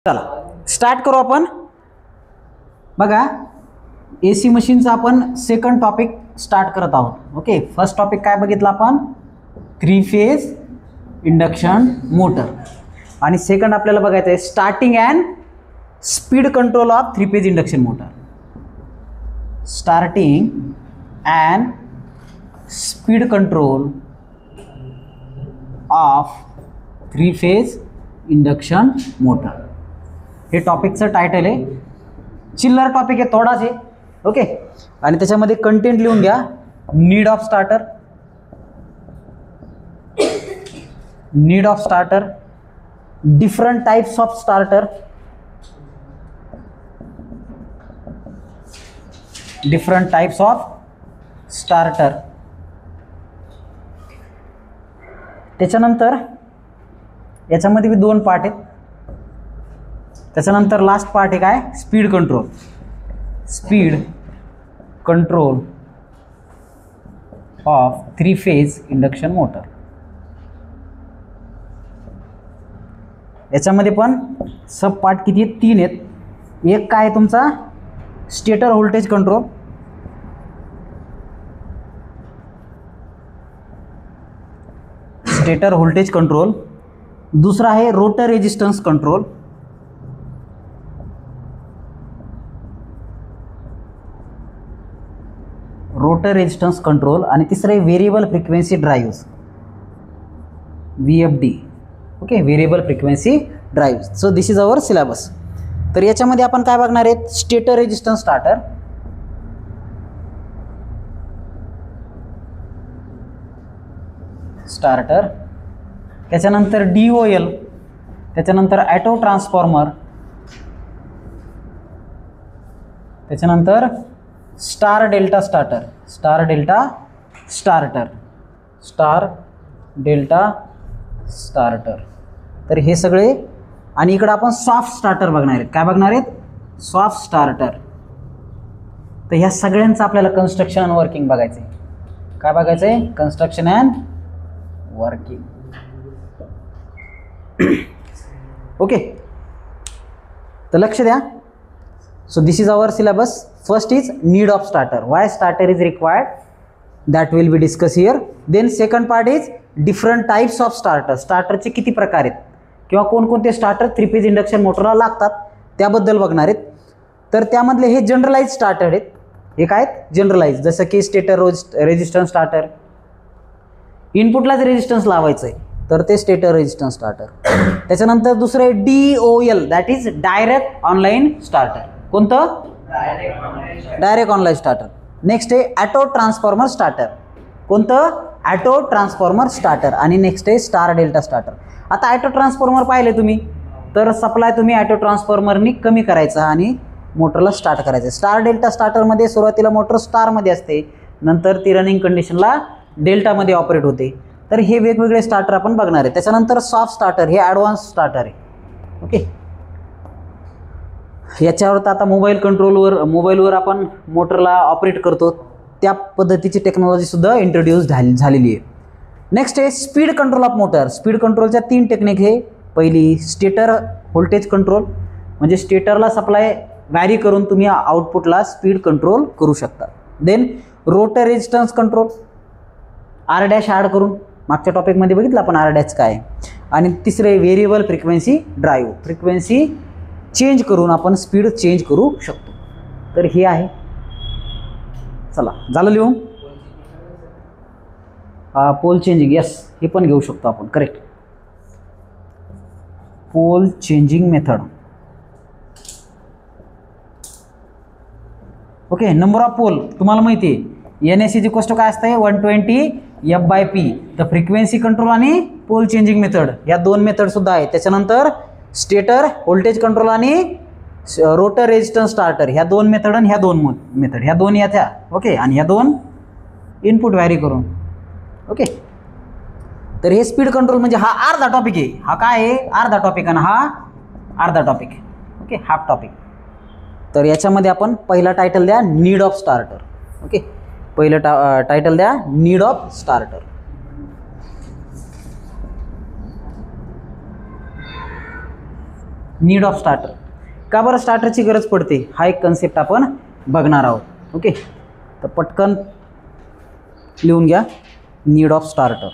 चला स्टार्ट करू आपण. बघा AC मशीनचा आपण सेकंड टॉपिक स्टार्ट करत आहोत. ओके, फर्स्ट टॉपिक काय बघितला आपण? 3 फेज इंडक्शन मोटर. आणि सेकंड आपल्याला बघायचं आहे starting and speed control of 3 phase induction motor. Starting and speed control of 3 phase induction motor. हे टॉपिकचं टायटल आहे. चिल्लर टॉपिक आहे थोडाच आहे. ओके, आणि त्याच्यामध्ये कंटेंट लिहून घ्या. Need of starter, need of starter, different types of starter, different types of starter. त्याच्यानंतर याच्यामध्ये भी 2 पार्ट आहेत. त्याच्यानंतर लास्ट पार्ट आहे काय? Speed control. Speed control of 3 phase induction motor. याच्यामध्ये पण सब पार्ट किती आहेत? 3 आहेत. एक काय तुमचा stator voltage control, stator voltage control. दुसरा आहे rotor resistance control. Rotor resistance control. आणि तिसरे variable frequency drives, VFD. Okay, variable frequency drives. So this is our syllabus. तर याच्यामध्ये आपण काय बघणार आहेत? Stator resistance starter, starter. त्याच्यानंतर DOL, त्याच्यानंतर ऑटो ट्रान्सफॉर्मर, त्याच्यानंतर star delta starter, star delta starter, star delta starter. तर हे सगळे. आणि इकडे आपण सॉफ्ट स्टार्टर बघणार आहेत. काय बघणार आहेत? Soft starter. तर ह्या सगळ्यांचं आपल्याला कन्स्ट्रक्शन अँड वर्किंग बघायचं आहे. काय बघायचं आहे? Construction and working. ओके, तर लक्ष द्या. So this is our syllabus. First is need of starter. Why starter is required? That will be discussed here. Then second part is different types of starter. Starter चे किती प्रकार आहेत किंवा कोणकोणते starter 3 phase induction मोटरला लागतात त्याबद्दल बघणार आहेत. तर त्यामधले हे जनरलाइज स्टार्टर आहेत. हे काय आहेत? जनरलाइज. जसं की स्टेटर रेजिस्टन्स स्टार्टर. इनपुटलाच रेजिस्टन्स लावायचं आहे तर ते स्टेटर रेजिस्टन्स स्टार्टर. त्याच्यानंतर दुसरे DOL, that is direct online starter. कोणतं? Direct online starter. नेक्स्ट आहे ऑटो ट्रान्सफॉर्मर स्टार्टर. कोणतं? Auto transformer starter. आणि नेक्स्ट आहे स्टार डेल्टा स्टार्टर. आता ऑटो ट्रान्सफॉर्मर पाहिले तुम्ही तर सप्लाय तुम्ही ऑटो ट्रान्सफॉर्मरनी कमी करायचा आणि मोटरला स्टार्ट करायचं. स्टार डेल्टा स्टार्टरमध्ये सुरुवातीला मोटर स्टारमध्ये असते, नंतर ती रनिंग कंडिशनला डेल्टामध्ये ऑपरेट होते. तर हे वेगवेगळे स्टार्टर आपण बघणार आहे. त्याच्यानंतर सॉफ्ट स्टार्टर, हे ॲडव्हान्स स्टार्टर आहे. ओके, याच्यावर तर आता मोबाईलवर आपण मोटरला ऑपरेट करतो त्या पद्धतीची टेक्नॉलॉजीसुद्धा इंट्रोड्यूस झालेली आहे. नेक्स्ट आहे speed control of motor. Speed कंट्रोलच्या 3 टेक्निक आहे. पहिली स्टेटर व्होल्टेज कंट्रोल, म्हणजे स्टेटरला सप्लाय व्हॅरी करून तुम्ही आउटपुटला स्पीड कंट्रोल करू शकता. Then rotor resistance control, R' add करून. मागच्या टॉपिकमध्ये बघितलं आपण R' काय आहे. आणि तिसरे variable frequency drive, frequency change करून आपण स्पीड चेंज करू शकतो. तर हे आहे. चला झालं लिहून. पोल चेंजिंग, यस, हे पण घेऊ शकतो आपण. Correct, pole changing method. Okay, number of pole तुम्हाला माहिती आहे. NSC गोष्ट काय असते? 120 F/P. तर फ्रिक्वेन्सी कंट्रोल आणि पोल चेंजिंग मेथड या 2 मेथड सुद्धा आहेत. त्याच्यानंतर स्टेटर व्होल्टेज कंट्रोल आणि रोटर रेजिस्टन्स स्टार्टर, ह्या 2 मेथड आणि ह्या 2 मेथड, ह्या 2 येत्या. ओके, आणि ह्या 2 इनपुट व्हॅरी करून. ओके, तर हे स्पीड कंट्रोल म्हणजे हा अर्धा टॉपिक आहे. हा काय आहे? अर्धा टॉपिक. आणि हा अर्धा टॉपिक आहे. Okay, half topic. तर याच्यामध्ये आपण पहिला टायटल द्या नीड ऑफ स्टार्टर. ओके, पहिलं टायटल द्या need of starter. Need of starter. का बरं स्टार्टरची गरज पडते हा एक कन्सेप्ट आपण बघणार आहोत. ओके, तर पटकन लिहून घ्या नीड ऑफ स्टार्टर.